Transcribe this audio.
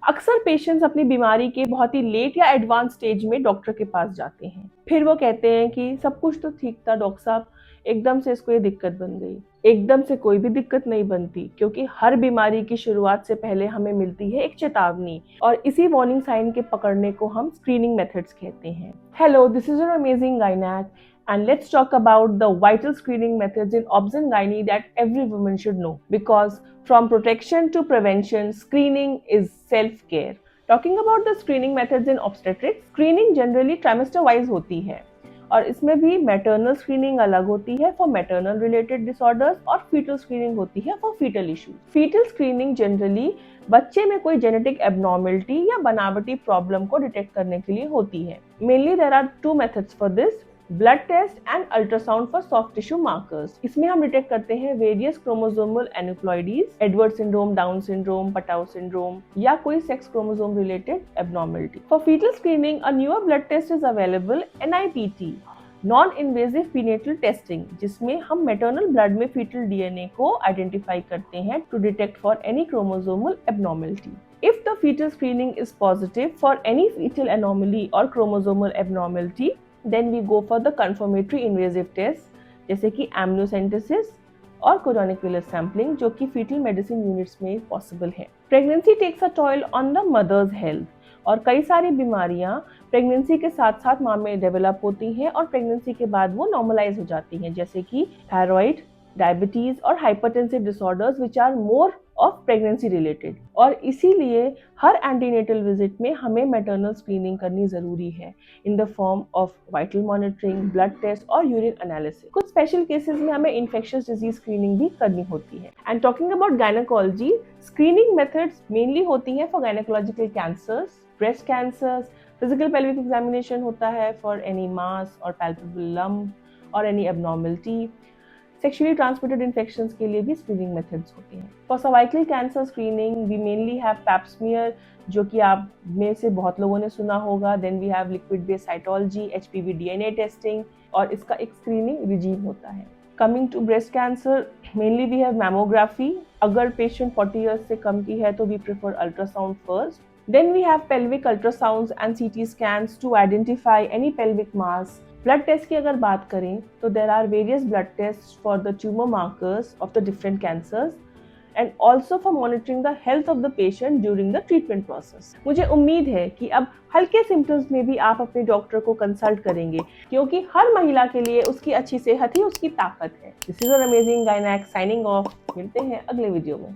अक्सर पेशेंट्स अपनी बीमारी के बहुत ही लेट या एडवांस स्टेज में डॉक्टर के पास जाते हैं। फिर वो कहते हैं कि सब कुछ तो ठीक था डॉक्टर साहब, एकदम से इसको ये दिक्कत बन गई। एकदम से कोई भी दिक्कत नहीं बनती, क्योंकि हर बीमारी की शुरुआत से पहले हमें मिलती है एक चेतावनी, और इसी वार्निंग साइन के पकड़ने को हम स्क्रीनिंग मेथड्स कहते हैं। Hello, this is your amazing gynaec and let's talk about the vital screening methods in obs and gynae that every woman should know, because from protection to prevention, screening is self-care. Talking about the screening methods in obstetrics, screening generally trimester wise होती है, और इसमें भी maternal screening अलग होती है for maternal related disorders, और foetal screening होती है for foetal issues. Foetal screening generally बच्चे में कोई जेनेटिक एबनॉर्मलिटी या बनावटी प्रॉब्लम को डिटेक्ट करने के लिए होती है। Mainly there are two methods for this, blood test and ultrasound for soft tissue markers. इसमें हम डिटेक्ट करते हैं various chromosomal aneuploidies, Edward syndrome, Down syndrome, Patau syndrome, या कोई sex chromosome related abnormality. For fetal screening a newer blood test is available, NIPT, non invasive prenatal testing, जिसमें हम maternal blood में fetal DNA को identify करते हैं to detect for any chromosomal abnormality. If the fetal screening is positive for any fetal anomaly or chromosomal abnormality, then we go for the confirmatory invasive test, जैसे कि amniocentesis और chorionic villus sampling, जो कि fetal medicine units में possible है। Pregnancy takes a toll on the mother's health, और कई सारी बीमारियां प्रेगनेंसी के साथ साथ मां में डेवलप होती हैं और प्रेगनेंसी के बाद वो नॉर्मलाइज हो जाती हैं, जैसे कि थायराइड, डायबिटीज और hypertensive disorders which are more of pregnancy related. और इसीलिए हर एंटीनेटल विजिट में हमें मैटरनल स्क्रीनिंग करनी जरूरी है in the form of vital monitoring, blood test और यूरिन एनालिसिस। कुछ स्पेशल केसेस में हमें इन्फेक्शियस डिजीज स्क्रीनिंग भी करनी होती है। And talking about gynaecology, screening methods mainly होती हैं for gynaecological cancers, breast cancers, physical pelvic examination होता है फॉर एनी मास और पैल्पेबल लम्प और any abnormality. Sexually transmitted infections के लिए भी स्क्रीनिंग मेथड्स होती हैं। For cervical cancer screening we mainly have pipe smear, जो कि आप में से बहुत लोगों ने सुना होगा। Then we have liquid based cytology, HPV DNA testing, और इसका एक स्क्रीनिंग रिजीम होता है। Coming to breast cancer, mainly we have mammography. अगर पेशेंट 40 ईयर्स से कम की है तो we prefer ultrasound first. Then we have pelvic ultrasounds and CT scans to identify any pelvic mass. Blood test की अगर बात करें तो there are various blood test for the tumour markers of the different cancers and also for monitoring the health of the patient during the treatment process. मुझे उम्मीद है कि अब हल्के सिम्टम्स में भी आप अपने डॉक्टर को कंसल्ट करेंगे, क्योंकि हर महिला के लिए उसकी अच्छी सेहत ही उसकी ताकत है। This is amazing gynaec signing off. मिलते हैं अगले वीडियो में।